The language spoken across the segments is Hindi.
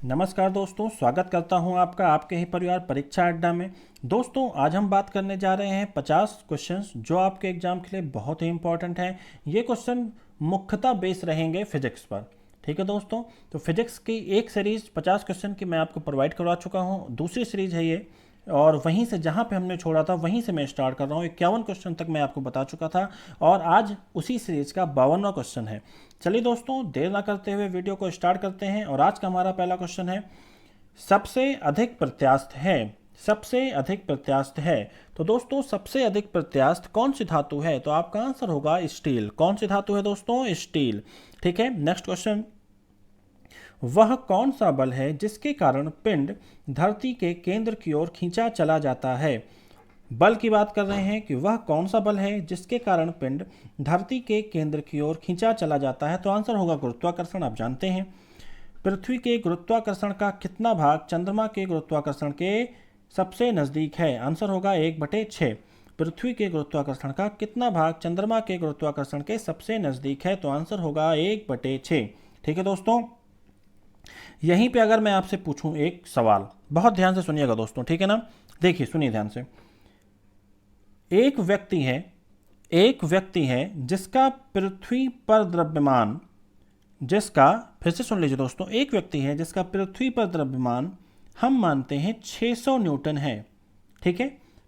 नमस्कार दोस्तों, स्वागत करता हूं आपका आपके ही परिवार परीक्षा अड्डा में। दोस्तों, आज हम बात करने जा रहे हैं 50 क्वेश्चंस जो आपके एग्जाम के लिए बहुत ही इंपॉर्टेंट हैं। ये क्वेश्चन मुख्यतः बेस रहेंगे फिजिक्स पर। ठीक है दोस्तों, तो फिजिक्स की एक सीरीज 50 क्वेश्चन की मैं आपको प्रोवाइड करवा चुका हूँ। दूसरी सीरीज है ये, और वहीं से जहाँ पे हमने छोड़ा था वहीं से मैं स्टार्ट कर रहा हूँ। 51 क्वेश्चन तक मैं आपको बता चुका था और आज उसी सीरीज का 52वां क्वेश्चन है। चलिए दोस्तों, देर ना करते हुए वीडियो को स्टार्ट करते हैं। और आज का हमारा पहला क्वेश्चन है, सबसे अधिक प्रत्यास्थ है। सबसे अधिक प्रत्यास्थ है। तो दोस्तों, सबसे अधिक प्रत्यास्थ कौन सी धातु है? तो आपका आंसर होगा स्टील। कौन सी धातु है दोस्तों? स्टील। ठीक है, नेक्स्ट क्वेश्चन, वह कौन सा बल है जिसके कारण पिंड धरती के केंद्र की ओर खींचा चला जाता है? बल की बात कर रहे हैं कि वह कौन सा बल है जिसके कारण पिंड धरती के केंद्र की ओर खींचा चला जाता है? तो आंसर होगा गुरुत्वाकर्षण। आप जानते हैं पृथ्वी के गुरुत्वाकर्षण का कितना भाग चंद्रमा के गुरुत्वाकर्षण के सबसे नजदीक है? आंसर होगा 1/6। पृथ्वी के गुरुत्वाकर्षण का कितना भाग चंद्रमा के गुरुत्वाकर्षण के सबसे नजदीक है? तो आंसर होगा 1/6। ठीक है दोस्तों, यहीं पे अगर मैं आपसे पूछूं एक सवाल, बहुत ध्यान से सुनिएगा दोस्तों, ठीक है ना? देखिए, सुनिए ध्यान से। एक व्यक्ति है जिसका पृथ्वी पर द्रव्यमान, जिसका, फिर से सुन लीजिए दोस्तों, एक व्यक्ति है जिसका पृथ्वी पर द्रव्यमान हम मानते हैं 600 न्यूटन है। ठीक है,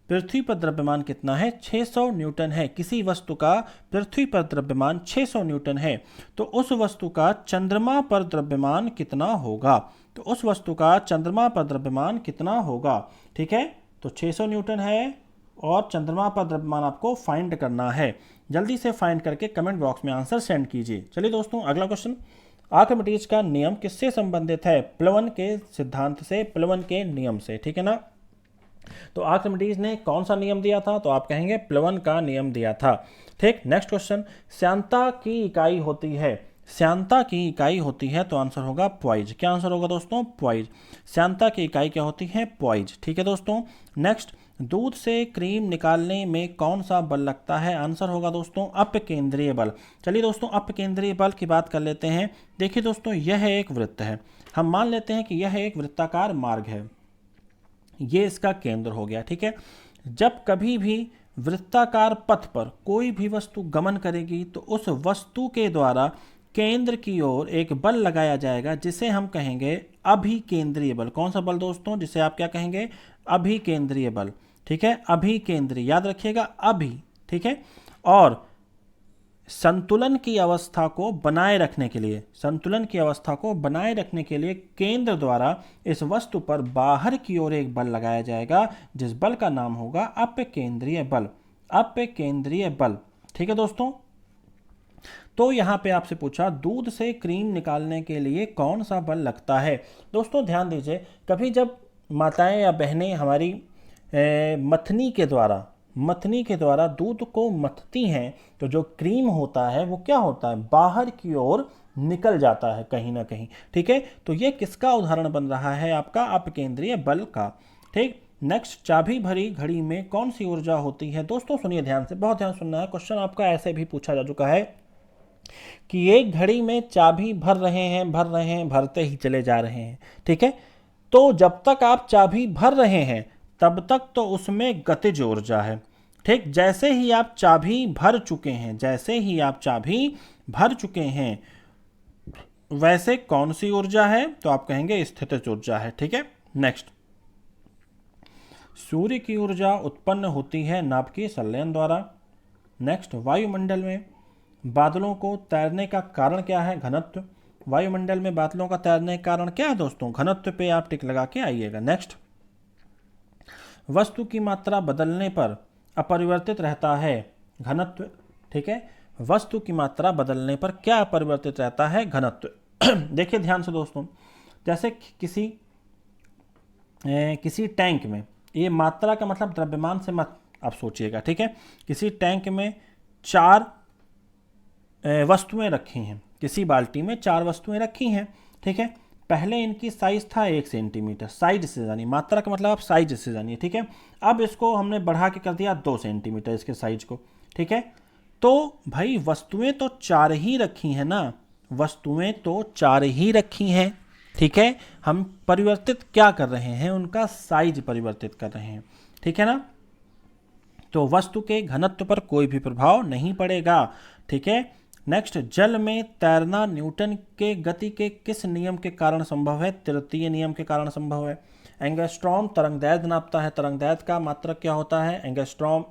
पृथ्वी पर द्रव्यमान कितना है? 600 न्यूटन है। किसी वस्तु का पृथ्वी पर द्रव्यमान 600 न्यूटन है, तो उस वस्तु का चंद्रमा पर द्रव्यमान कितना होगा? तो उस वस्तु का चंद्रमा पर द्रव्यमान कितना होगा? ठीक है, तो 600 न्यूटन है और चंद्रमा पर द्रव्यमान आपको फाइंड करना है। जल्दी से फाइंड करके कमेंट बॉक्स में आंसर सेंड कीजिए। चलिए दोस्तों, अगला क्वेश्चन, आर्किमिडीज का नियम किससे संबंधित है? प्लवन के सिद्धांत से, प्लवन के नियम से। ठीक है ना? तो आर्किमिडीज ने कौन सा नियम दिया था? तो आप कहेंगे प्लवन का नियम दिया था। ठीक, नेक्स्ट क्वेश्चन, श्यानता की इकाई होती है। श्यानता की इकाई होती है, तो आंसर होगा पॉइज। क्या आंसर होगा दोस्तों? पॉइज। श्यानता की इकाई क्या होती है? पॉइज। ठीक है दोस्तों, नेक्स्ट, दूध से क्रीम निकालने में कौन सा बल लगता है? आंसर होगा दोस्तों अपकेंद्रीय बल। चलिए दोस्तों, अपकेंद्रीय बल की बात कर लेते हैं। देखिए दोस्तों, यह एक वृत्त है। हम मान लेते हैं कि यह एक वृत्ताकार मार्ग है, ये इसका केंद्र हो गया। ठीक है, जब कभी भी वृत्ताकार पथ पर कोई भी वस्तु गमन करेगी तो उस वस्तु के द्वारा केंद्र की ओर एक बल लगाया जाएगा, जिसे हम कहेंगे अभिकेंद्रीय बल। कौन सा बल दोस्तों? जिसे आप क्या कहेंगे? अभिकेंद्रीय बल। ठीक है, अभिकेंद्रीय, याद रखिएगा, अभि। ठीक है, और संतुलन की अवस्था को बनाए रखने के लिए, संतुलन की अवस्था को बनाए रखने के लिए केंद्र द्वारा इस वस्तु पर बाहर की ओर एक बल लगाया जाएगा, जिस बल का नाम होगा अपकेंद्रीय बल। अपकेंद्रीय बल। ठीक है दोस्तों, तो यहां पे आपसे पूछा दूध से क्रीम निकालने के लिए कौन सा बल लगता है। दोस्तों ध्यान दीजिए, कभी जब माताएं या बहनें हमारी मथनी के द्वारा दूध को मथती हैं, तो जो क्रीम होता है वो क्या होता है? बाहर की ओर निकल जाता है कहीं ना कहीं। ठीक है, तो ये किसका उदाहरण बन रहा है? आपका अपकेंद्रीय बल का। ठीक, नेक्स्ट, चाबी भरी घड़ी में कौन सी ऊर्जा होती है? दोस्तों सुनिए ध्यान से, बहुत ध्यान सुनना है। क्वेश्चन आपका ऐसे भी पूछा जा चुका है कि एक घड़ी में चाबी भरते ही चले जा रहे हैं। ठीक है, तो जब तक आप चाबी भर रहे हैं तब तक तो उसमें गतिज ऊर्जा है। ठीक, जैसे ही आप चाबी भर चुके हैं वैसे कौन सी ऊर्जा है? तो आप कहेंगे स्थितिज ऊर्जा है। ठीक है, नेक्स्ट, सूर्य की ऊर्जा उत्पन्न होती है नाभिकीय संलयन द्वारा। नेक्स्ट, वायुमंडल में बादलों को तैरने का कारण क्या है? घनत्व। वायुमंडल में बादलों का तैरने का कारण क्या है दोस्तों? घनत्व पे आप टिक लगा के आइएगा। नेक्स्ट, वस्तु की मात्रा बदलने पर अपरिवर्तित रहता है? घनत्व। ठीक है, वस्तु की मात्रा बदलने पर क्या अपरिवर्तित रहता है? घनत्व। देखिए ध्यान से दोस्तों, जैसे किसी टैंक में, ये मात्रा का मतलब द्रव्यमान से मत आप सोचिएगा। ठीक है, किसी टैंक में 4 वस्तुएं रखी हैं, किसी बाल्टी में 4 वस्तुएं रखी हैं। ठीक है, पहले इनकी साइज था 1 सेंटीमीटर, साइज से जानिए, मात्रा का मतलब आप साइज से जानिए। ठीक है, अब इसको हमने बढ़ा के कर दिया 2 सेंटीमीटर इसके साइज को। ठीक है, तो भाई वस्तुएं तो 4 ही रखी हैं ना, वस्तुएं तो 4 ही रखी हैं। ठीक है, हम परिवर्तित क्या कर रहे हैं, उनका साइज परिवर्तित कर रहे हैं, ठीक है ना। तो वस्तु के घनत्व पर कोई भी प्रभाव नहीं पड़ेगा, ठीक है। नेक्स्ट, जल में तैरना न्यूटन के गति के किस नियम के कारण संभव है, तृतीय नियम के कारण संभव है। एंगस्ट्रॉम तरंगदैर्घ्य नापता है, तरंगदैर्घ्य का मात्रक क्या होता है, एंगस्ट्रॉम।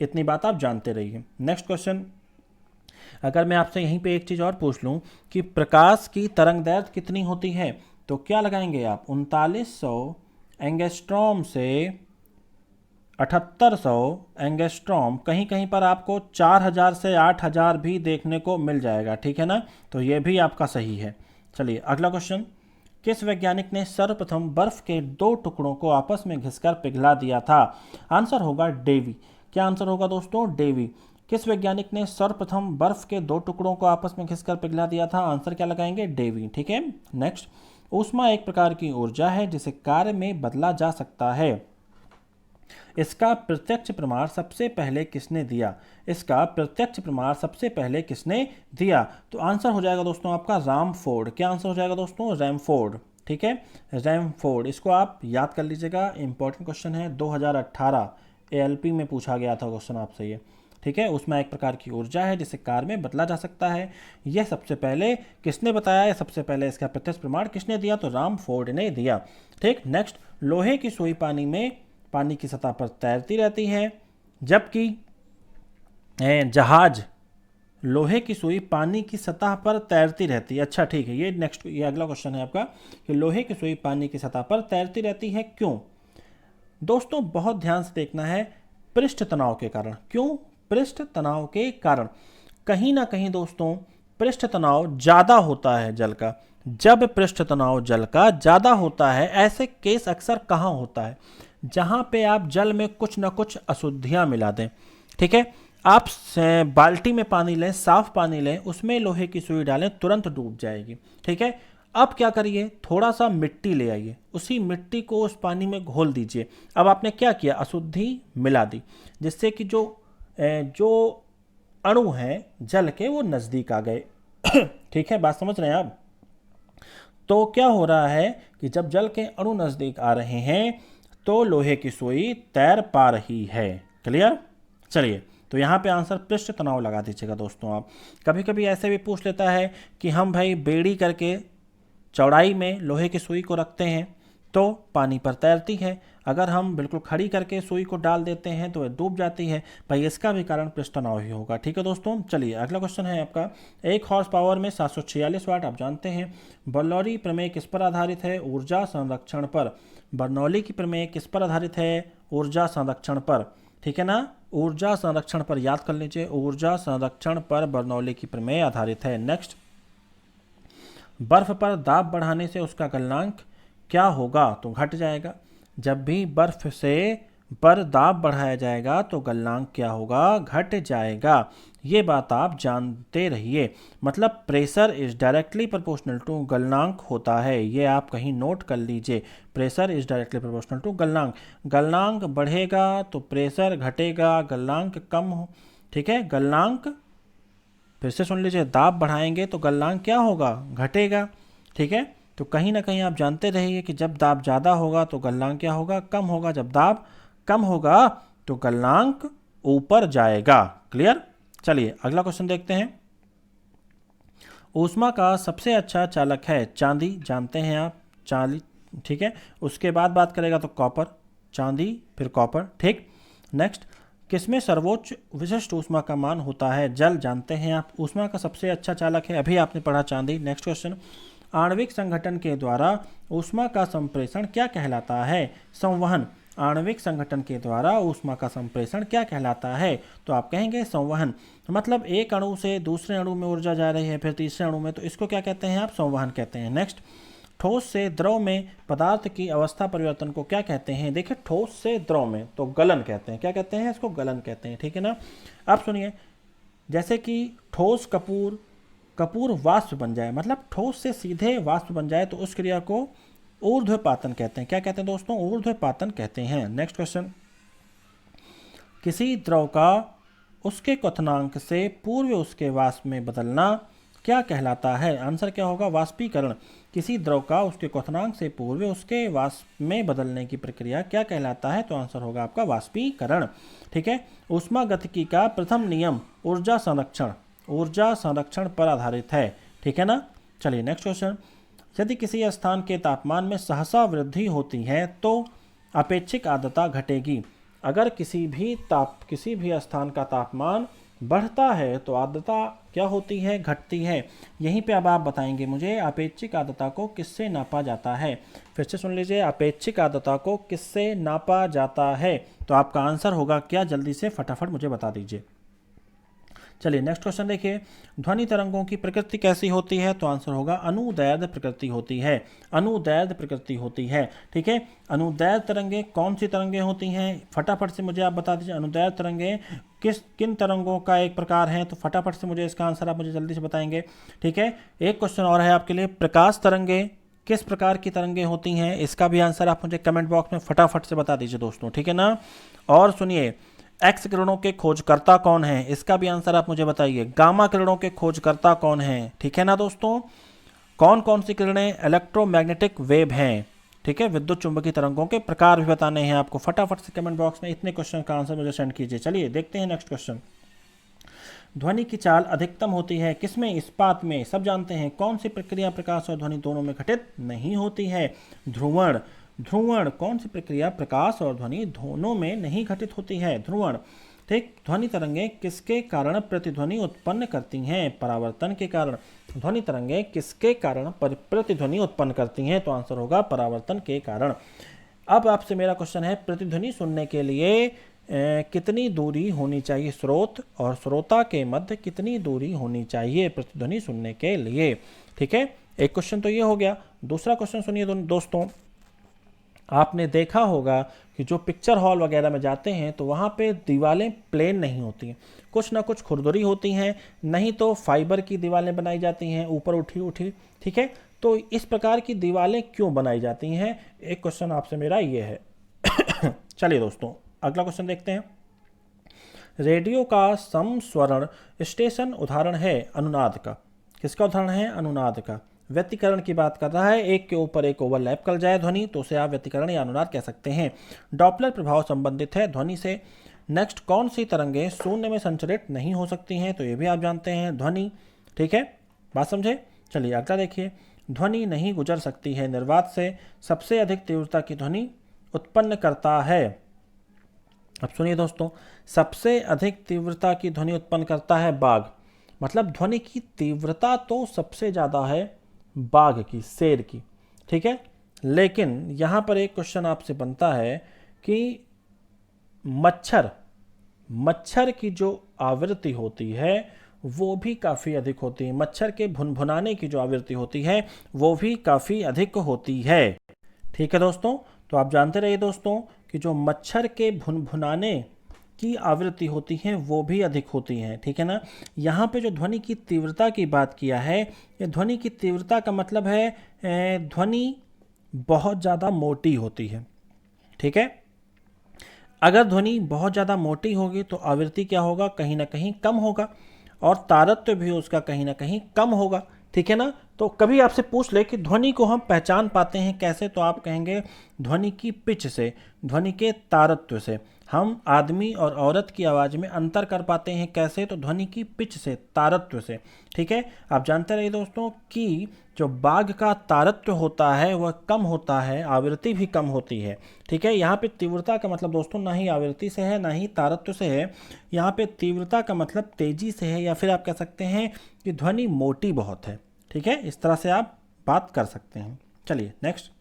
इतनी बात आप जानते रहिए। नेक्स्ट क्वेश्चन, अगर मैं आपसे यहीं पे एक चीज़ और पूछ लूं कि प्रकाश की तरंगदैर्घ्य कितनी होती है, तो क्या लगाएंगे आप, 3900 एंगस्ट्रॉम से 7800 एंगस्ट्रॉम, कहीं कहीं पर आपको 4000 से 8000 भी देखने को मिल जाएगा, ठीक है ना। तो ये भी आपका सही है। चलिए अगला क्वेश्चन, किस वैज्ञानिक ने सर्वप्रथम बर्फ के 2 टुकड़ों को आपस में घिसकर पिघला दिया था। आंसर होगा डेवी। क्या आंसर होगा दोस्तों, डेवी। किस वैज्ञानिक ने सर्वप्रथम बर्फ के 2 टुकड़ों को आपस में घिसकर पिघला दिया था, आंसर क्या लगाएंगे, डेवी, ठीक है। नेक्स्ट, ऊष्मा एक प्रकार की ऊर्जा है जिसे कार्य में बदला जा सकता है, इसका प्रत्यक्ष प्रमाण सबसे पहले किसने दिया, इसका प्रत्यक्ष प्रमाण सबसे पहले किसने दिया। तो आंसर हो जाएगा दोस्तों आपका रामफोर्ड। क्या आंसर हो जाएगा दोस्तों, रैमफोर्ड, ठीक है, रैमफोर्ड। इसको आप याद कर लीजिएगा, इंपॉर्टेंट क्वेश्चन है, 2018 ALP में पूछा गया था क्वेश्चन आपसे ये, ठीक है। उसमें एक प्रकार की ऊर्जा है जिसे कार्य में बदला जा सकता है, यह सबसे पहले किसने बताया, सबसे पहले इसका प्रत्यक्ष प्रमाण किसने दिया, तो रामफोर्ड ने दिया, ठीक। नेक्स्ट, लोहे की सुई पानी में पानी की सतह पर तैरती रहती है, जबकि जहाज, लोहे की सुई पानी की सतह पर तैरती रहती है। अच्छा ठीक है, ये नेक्स्ट, ये अगला क्वेश्चन है आपका कि लोहे की सुई पानी की सतह पर तैरती रहती है, क्यों। दोस्तों बहुत ध्यान से देखना है, पृष्ठ तनाव के कारण। क्यों, पृष्ठ तनाव के कारण। कहीं ना कहीं दोस्तों पृष्ठ तनाव ज़्यादा होता है जल का। जब पृष्ठ तनाव जल का ज़्यादा होता है, ऐसे केस अक्सर कहाँ होता है, जहाँ पे आप जल में कुछ ना कुछ अशुद्धियाँ मिला दें, ठीक है। आप बाल्टी में पानी लें, साफ पानी लें, उसमें लोहे की सुई डालें, तुरंत डूब जाएगी, ठीक है। अब क्या करिए, थोड़ा सा मिट्टी ले आइए, उसी मिट्टी को उस पानी में घोल दीजिए। अब आपने क्या किया, अशुद्धि मिला दी, जिससे कि जो अणु हैं जल के वो नज़दीक आ गए। ठीक है, बात समझ रहे हैं आप। तो क्या हो रहा है कि जब जल के अणु नज़दीक आ रहे हैं तो लोहे की सुई तैर पा रही है। क्लियर। चलिए, तो यहाँ पे आंसर पृष्ठ तनाव लगा दीजिएगा दोस्तों आप। कभी कभी ऐसे भी पूछ लेता है कि हम भाई बेड़ी करके चौड़ाई में लोहे की सुई को रखते हैं तो पानी पर तैरती है, अगर हम बिल्कुल खड़ी करके सुई को डाल देते हैं तो वह डूब जाती है। भाई इसका भी कारण पृष्ठ तनाव ही होगा, ठीक है दोस्तों। चलिए अगला क्वेश्चन है आपका, 1 हॉर्स पावर में 746 वाट, आप जानते हैं। बर्नौली प्रमेय किस पर आधारित है, ऊर्जा संरक्षण पर। बर्नौली की प्रमेय किस पर आधारित है, ऊर्जा संरक्षण पर, ठीक है ना। ऊर्जा संरक्षण पर याद कर लीजिए, ऊर्जा संरक्षण पर बर्नौली की प्रमेय आधारित है। नेक्स्ट, बर्फ पर दाब बढ़ाने से उसका गलनांक क्या होगा, तो घट जाएगा। जब भी बर्फ से पर दाब बढ़ाया जाएगा तो गलनांक क्या होगा, घट जाएगा। ये बात आप जानते रहिए, मतलब pressure is directly proportional to गलनांक होता है, ये आप कहीं नोट कर लीजिए। Pressure is directly proportional to गलनांक। गलनांक बढ़ेगा तो प्रेशर घटेगा, गलनांक कम हो, ठीक है। गलनांक, फिर से सुन लीजिए, दाब बढ़ाएंगे तो गलनांक क्या होगा, घटेगा, ठीक है। तो कहीं ना कहीं आप जानते रहिए कि जब दाब ज़्यादा होगा तो गलनांक क्या होगा, कम होगा। जब दाब कम होगा तो गलनांक ऊपर जाएगा। क्लियर। चलिए अगला क्वेश्चन देखते हैं। ऊष्मा का सबसे अच्छा चालक है चांदी, जानते हैं आप, चांदी, ठीक है। उसके बाद बात करेगा तो कॉपर, चांदी फिर कॉपर, ठीक। नेक्स्ट, किसमें सर्वोच्च विशिष्ट ऊष्मा का मान होता है, जल, जानते हैं आप। ऊष्मा का सबसे अच्छा चालक है, अभी आपने पढ़ा, चांदी। नेक्स्ट क्वेश्चन, आणविक संगठन के द्वारा ऊष्मा का संप्रेषण क्या कहलाता है, संवहन। आणविक संगठन के द्वारा ऊष्मा का संप्रेषण क्या कहलाता है, तो आप कहेंगे संवहन। मतलब एक अणु से दूसरे अणु में ऊर्जा जा रही है, फिर तीसरे अणु में, तो इसको क्या कहते हैं आप, संवहन कहते हैं। नेक्स्ट, ठोस से द्रव में पदार्थ की अवस्था परिवर्तन को क्या कहते हैं, देखिए ठोस से द्रव में तो गलन कहते हैं, क्या कहते हैं इसको, गलन कहते हैं, ठीक है ना। अब सुनिए, जैसे कि ठोस कपूर वाष्प बन जाए, मतलब ठोस से सीधे वाष्प बन जाए, तो उस क्रिया को ऊर्ध्वपातन कहते हैं। क्या कहते हैं दोस्तों, ऊर्ध्वपातन कहते हैं। नेक्स्ट क्वेश्चन, किसी द्रव का उसके क्वथनांक से पूर्व उसके वाष्प में बदलना क्या कहलाता है? आंसर क्या होगा? वाष्पीकरण। किसी द्रव का उसके क्वथनांक से पूर्व उसके वाष्प में बदलने की प्रक्रिया क्या कहलाता है? तो आंसर होगा आपका वाष्पीकरण। ठीक है। ऊष्मागतिकी का प्रथम नियम ऊर्जा संरक्षण पर आधारित है। ठीक है ना। चलिए नेक्स्ट क्वेश्चन। यदि किसी स्थान के तापमान में सहसा वृद्धि होती है तो अपेक्षिक आर्द्रता घटेगी। अगर किसी भी स्थान का तापमान बढ़ता है तो आर्द्रता क्या होती है? घटती है। यहीं पे अब आप बताएंगे मुझे अपेक्षिक आर्द्रता को किससे नापा जाता है। फिर से सुन लीजिए, अपेक्षिक आर्द्रता को किससे नापा जाता है? तो आपका आंसर होगा क्या? जल्दी से फटाफट मुझे बता दीजिए। चलिए नेक्स्ट क्वेश्चन देखिए। ध्वनि तरंगों की प्रकृति कैसी होती है? तो आंसर होगा अनुदैर्ध्य प्रकृति होती है। अनुदैर्ध्य प्रकृति होती है। ठीक है। अनुदैर्ध्य तरंगें कौन सी तरंगें होती हैं? फटाफट से मुझे आप बता दीजिए। अनुदैर्ध्य तरंगें किन तरंगों का एक प्रकार है? तो फटाफट से मुझे इसका आंसर आप मुझे जल्दी से बताएंगे। ठीक है। एक क्वेश्चन और है आपके लिए। प्रकाश तरंगें किस प्रकार की तरंगें होती हैं? इसका भी आंसर आप मुझे कमेंट बॉक्स में फटाफट से बता दीजिए दोस्तों। ठीक है ना। और सुनिए, एक्स किरणों के खोजकर्ता कौन है? इसका भी आंसर आप मुझे बताइए। गामा किरणों के खोजकर्ता कौन है? ठीक है ना दोस्तों। कौन कौन सी किरणें इलेक्ट्रोमैग्नेटिक वेव हैं? ठीक है। विद्युत चुंबकीय तरंगों के प्रकार भी बताने हैं आपको। फटाफट से कमेंट बॉक्स में इतने क्वेश्चन का आंसर मुझे सेंड कीजिए। चलिए देखते हैं नेक्स्ट क्वेश्चन। ध्वनि की चाल अधिकतम होती है किसमें? इस्पात में। सब जानते हैं। कौन सी प्रक्रिया प्रकाश और ध्वनि दोनों में घटित नहीं होती है? ध्रुवण। ध्रुवण। कौन सी प्रक्रिया प्रकाश और ध्वनि दोनों में नहीं घटित होती है? ध्रुवण। ठीक। ध्वनि तरंगें किसके कारण प्रतिध्वनि उत्पन्न करती हैं? परावर्तन के कारण। ध्वनि तरंगें किसके कारण प्रतिध्वनि उत्पन्न करती हैं? तो आंसर होगा परावर्तन के कारण। अब आपसे मेरा क्वेश्चन है, प्रतिध्वनि सुनने के लिए कितनी दूरी होनी चाहिए स्रोत और श्रोता के मध्य कितनी दूरी होनी चाहिए प्रतिध्वनि सुनने के लिए? ठीक है। एक क्वेश्चन तो ये हो गया। दूसरा क्वेश्चन सुनिए दोस्तों। आपने देखा होगा कि जो पिक्चर हॉल वगैरह में जाते हैं तो वहाँ पे दीवारें प्लेन नहीं होती हैं, कुछ ना कुछ खुरदुरी होती हैं, नहीं तो फाइबर की दीवारें बनाई जाती हैं ऊपर उठी उठी। ठीक है। तो इस प्रकार की दीवारें क्यों बनाई जाती हैं? एक क्वेश्चन आपसे मेरा ये है। चलिए दोस्तों अगला क्वेश्चन देखते हैं। रेडियो का समस्वरण स्टेशन उदाहरण है अनुनाद का। किसका उदाहरण है? अनुनाद का। व्यतिकरण की बात कर रहा है। एक के ऊपर एक ओवरलैप कर जाए ध्वनि तो उसे आप व्यतिकरण या अनुनाद कह सकते हैं। डॉपलर प्रभाव संबंधित है ध्वनि से। नेक्स्ट, कौन सी तरंगें शून्य में संचरित नहीं हो सकती हैं? तो ये भी आप जानते हैं, ध्वनि। ठीक है, बात समझे। चलिए अगला देखिए। ध्वनि नहीं गुजर सकती है निर्वात से। सबसे अधिक तीव्रता की ध्वनि उत्पन्न करता है। अब सुनिए दोस्तों, सबसे अधिक तीव्रता की ध्वनि उत्पन्न करता है बाघ। मतलब ध्वनि की तीव्रता तो सबसे ज़्यादा है बाघ की, शेर की। ठीक है। लेकिन यहाँ पर एक क्वेश्चन आपसे बनता है कि मच्छर की जो आवृत्ति होती है वो भी काफ़ी अधिक होती है। मच्छर के भुनभुनाने की जो आवृत्ति होती है वो भी काफ़ी अधिक होती है। ठीक है दोस्तों। तो आप जानते रहिए दोस्तों कि जो मच्छर के भुनभुनाने की आवृत्ति होती है वो भी अधिक होती है। ठीक है ना। यहाँ पे जो ध्वनि की तीव्रता की बात किया है, ये ध्वनि की तीव्रता का मतलब है ध्वनि बहुत ज़्यादा मोटी होती है। ठीक है। अगर ध्वनि बहुत ज़्यादा मोटी होगी तो आवृत्ति क्या होगा? कहीं ना कहीं कम होगा और तारतम्य भी उसका कहीं ना कहीं कम होगा। ठीक है ना। तो कभी आपसे पूछ ले कि ध्वनि को हम पहचान पाते हैं कैसे, तो आप कहेंगे ध्वनि की पिच से, ध्वनि के तारतम्य से। हम आदमी और औरत की आवाज़ में अंतर कर पाते हैं कैसे? तो ध्वनि की पिच से, तारतम्य से। ठीक है। आप जानते रहिए दोस्तों कि जो बाघ का तारतम्य होता है वह कम होता है, आवृत्ति भी कम होती है। ठीक है। यहाँ पे तीव्रता का मतलब दोस्तों ना ही आवृत्ति से है ना ही तारतम्य से है। यहाँ पे तीव्रता का मतलब तेजी से है, या फिर आप कह सकते हैं कि ध्वनि मोटी बहुत है। ठीक है। इस तरह से आप बात कर सकते हैं। चलिए नेक्स्ट।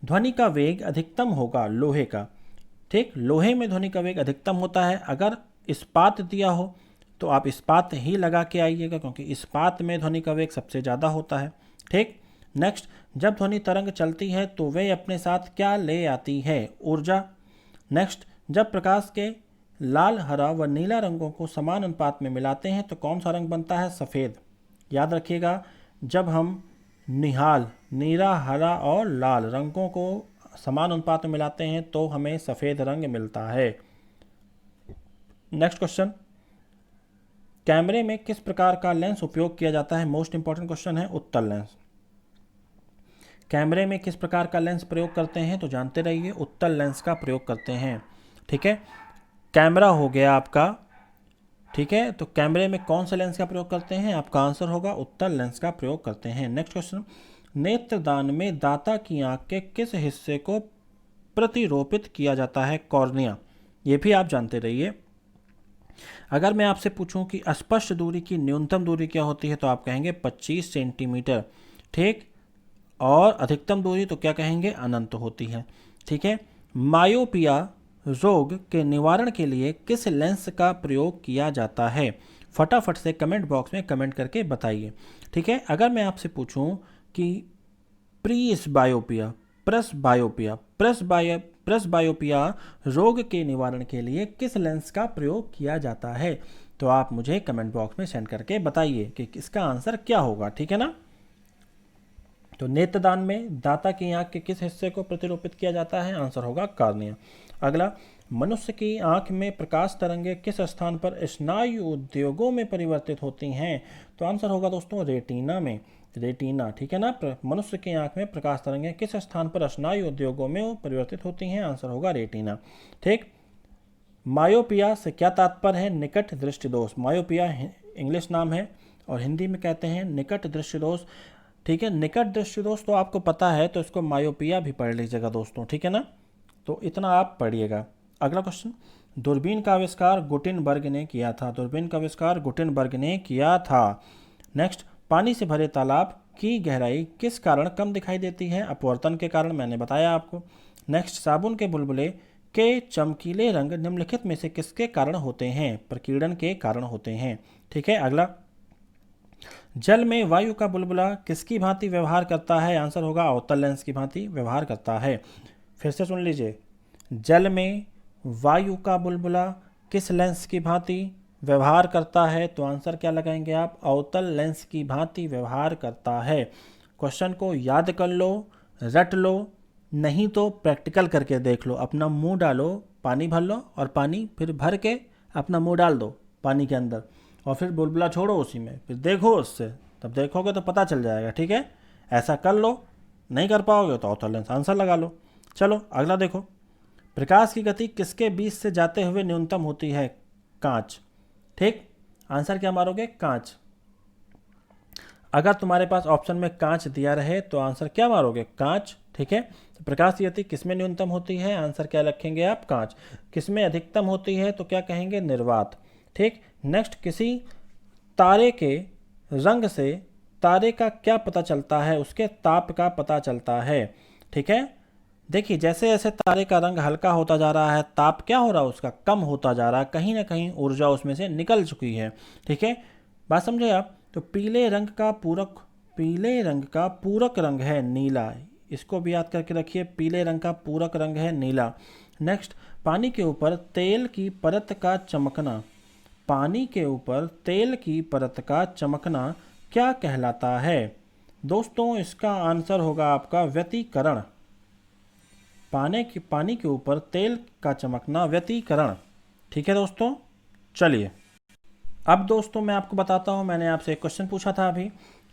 ध्वनि का वेग अधिकतम होगा लोहे का। ठीक, लोहे में ध्वनि का वेग अधिकतम होता है। अगर इस्पात दिया हो तो आप इस्पात ही लगा के आइएगा, क्योंकि इस्पात में ध्वनि का वेग सबसे ज़्यादा होता है। ठीक। नेक्स्ट, जब ध्वनि तरंग चलती है तो वे अपने साथ क्या ले आती है? ऊर्जा। नेक्स्ट, जब प्रकाश के लाल, हरा व नीला रंगों को समान अनुपात में मिलाते हैं तो कौन सा रंग बनता है? सफ़ेद। याद रखिएगा, जब हम निहाल, नीला, हरा और लाल रंगों को समान अनुपात में मिलाते हैं तो हमें सफ़ेद रंग मिलता है। नेक्स्ट क्वेश्चन, कैमरे में किस प्रकार का लेंस उपयोग किया जाता है? मोस्ट इंपॉर्टेंट क्वेश्चन है, उत्तल लेंस। कैमरे में किस प्रकार का लेंस प्रयोग करते हैं? तो जानते रहिए, उत्तल लेंस का प्रयोग करते हैं। ठीक है, कैमरा हो गया आपका। ठीक है, तो कैमरे में कौन सा लेंस का प्रयोग करते हैं? आपका आंसर होगा उत्तल लेंस का प्रयोग करते हैं। नेक्स्ट क्वेश्चन, नेत्रदान में दाता की आंख के किस हिस्से को प्रतिरोपित किया जाता है? कॉर्निया। ये भी आप जानते रहिए। अगर मैं आपसे पूछूं कि स्पष्ट दूरी की न्यूनतम दूरी क्या होती है, तो आप कहेंगे 25 सेंटीमीटर। ठीक, और अधिकतम दूरी तो क्या कहेंगे? अनंत होती है। ठीक है, मायोपिया रोग के निवारण के लिए किस लेंस का प्रयोग किया जाता है? फटाफट से कमेंट बॉक्स में कमेंट करके बताइए। ठीक है, अगर मैं आपसे पूछूं कि प्रेसबायोपिया प्रेसबायोपिया रोग के निवारण के लिए किस लेंस का प्रयोग किया जाता है, तो आप मुझे कमेंट बॉक्स में सेंड करके बताइए कि इसका आंसर क्या होगा। ठीक है ना? तो नेत्रदान में दाता की आंख के किस हिस्से को प्रतिरूपित किया जाता है? आंसर होगा कॉर्निया। अगला, मनुष्य की आंख में प्रकाश तरंगें किस स्थान पर स्नायु उद्योगों में परिवर्तित होती हैं? तो आंसर होगा दोस्तों रेटिना में। रेटिना, ठीक है ना? मनुष्य की आंख में प्रकाश तरंगें किस स्थान पर स्नायु उद्योगों में परिवर्तित होती हैं? आंसर होगा रेटिना। ठीक, मायोपिया से क्या तात्पर्य है? निकट दृष्टि दोष। मायोपिया इंग्लिश नाम है और हिंदी में कहते हैं निकट दृष्टि दोष। ठीक है, निकट दृष्टि दोष तो आपको पता है, तो इसको मायोपिया भी पढ़ लीजिएगा दोस्तों। ठीक है ना? तो इतना आप पढ़िएगा। अगला क्वेश्चन, दूरबीन का आविष्कार गुटेनबर्ग ने किया था। दूरबीन का आविष्कार गुटेनबर्ग ने किया था। नेक्स्ट, पानी से भरे तालाब की गहराई किस कारण कम दिखाई देती है? अपवर्तन के कारण, मैंने बताया आपको। नेक्स्ट, साबुन के बुलबुले के चमकीले रंग निम्नलिखित में से किसके कारण होते हैं? प्रकीर्णन के कारण होते हैं। ठीक है, अगला, जल में वायु का बुलबुला किसकी भांति व्यवहार करता है? आंसर होगा अवतल लेंस की भांति व्यवहार करता है। फिर से सुन लीजिए, जल में वायु का बुलबुला किस लेंस की भांति व्यवहार करता है? तो आंसर क्या लगाएंगे आप? अवतल लेंस की भांति व्यवहार करता है। क्वेश्चन को याद कर लो, रट लो, नहीं तो प्रैक्टिकल करके देख लो। अपना मुंह डालो, पानी भर लो और पानी फिर भर के अपना मुंह डाल दो पानी के अंदर और फिर बुलबुला छोड़ो उसी में, फिर देखो उससे, तब देखोगे तो पता चल जाएगा। ठीक है, ऐसा कर लो। नहीं कर पाओगे तो अवतल लेंस आंसर लगा लो। चलो अगला देखो, प्रकाश की गति किसके बीच से जाते हुए न्यूनतम होती है? कांच। ठीक, आंसर क्या मारोगे? कांच। अगर तुम्हारे पास ऑप्शन में कांच दिया रहे तो आंसर क्या मारोगे? कांच। ठीक है, तो प्रकाश की गति किसमें न्यूनतम होती है? आंसर क्या रखेंगे आप? कांच। किसमें अधिकतम होती है? तो क्या कहेंगे? निर्वात। ठीक, नेक्स्ट, किसी तारे के रंग से तारे का क्या पता चलता है? उसके ताप का पता चलता है। ठीक है, देखिए जैसे जैसे तारे का रंग हल्का होता जा रहा है, ताप क्या हो रहा है? उसका कम होता जा रहा है, कहीं ना कहीं ऊर्जा उसमें से निकल चुकी है। ठीक है, बात समझे आप? तो पीले रंग का पूरक रंग है नीला। इसको भी याद करके रखिए, पीले रंग का पूरक रंग है नीला। नेक्स्ट, पानी के ऊपर तेल की परत का चमकना, पानी के ऊपर तेल की परत का चमकना क्या कहलाता है? दोस्तों इसका आंसर होगा आपका व्यतिकरण। पानी के ऊपर तेल का चमकना व्यतिकरण। ठीक है दोस्तों, चलिए अब दोस्तों मैं आपको बताता हूँ, मैंने आपसे एक क्वेश्चन पूछा था अभी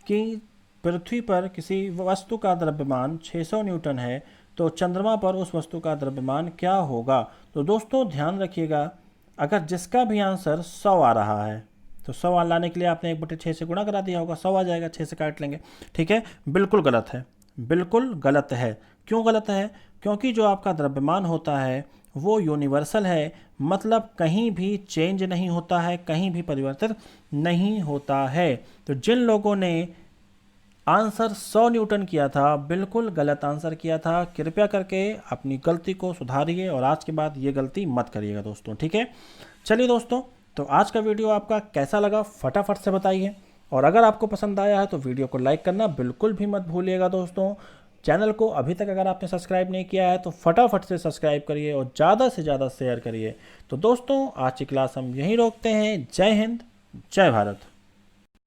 कि पृथ्वी पर किसी वस्तु का द्रव्यमान 600 न्यूटन है, तो चंद्रमा पर उस वस्तु का द्रव्यमान क्या होगा? तो दोस्तों ध्यान रखिएगा, अगर जिसका भी आंसर 100 आ रहा है तो 100 लाने के लिए आपने 1/6 से गुणा करा दिया होगा, 100 आ जाएगा, 6 से काट लेंगे। ठीक है, बिल्कुल गलत है, बिल्कुल गलत है। क्यों गलत है? क्योंकि जो आपका द्रव्यमान होता है वो यूनिवर्सल है, मतलब कहीं भी चेंज नहीं होता है, कहीं भी परिवर्तित नहीं होता है। तो जिन लोगों ने आंसर 100 न्यूटन किया था, बिल्कुल गलत आंसर किया था। कृपया करके अपनी गलती को सुधारिए और आज के बाद ये गलती मत करिएगा दोस्तों। ठीक है, चलिए दोस्तों, तो आज का वीडियो आपका कैसा लगा फटाफट से बताइए, और अगर आपको पसंद आया है तो वीडियो को लाइक करना बिल्कुल भी मत भूलिएगा दोस्तों। चैनल को अभी तक अगर आपने सब्सक्राइब नहीं किया है तो फटाफट से सब्सक्राइब करिए और ज़्यादा से ज़्यादा शेयर करिए। तो दोस्तों आज की क्लास हम यहीं रोकते हैं। जय हिंद, जय भारत।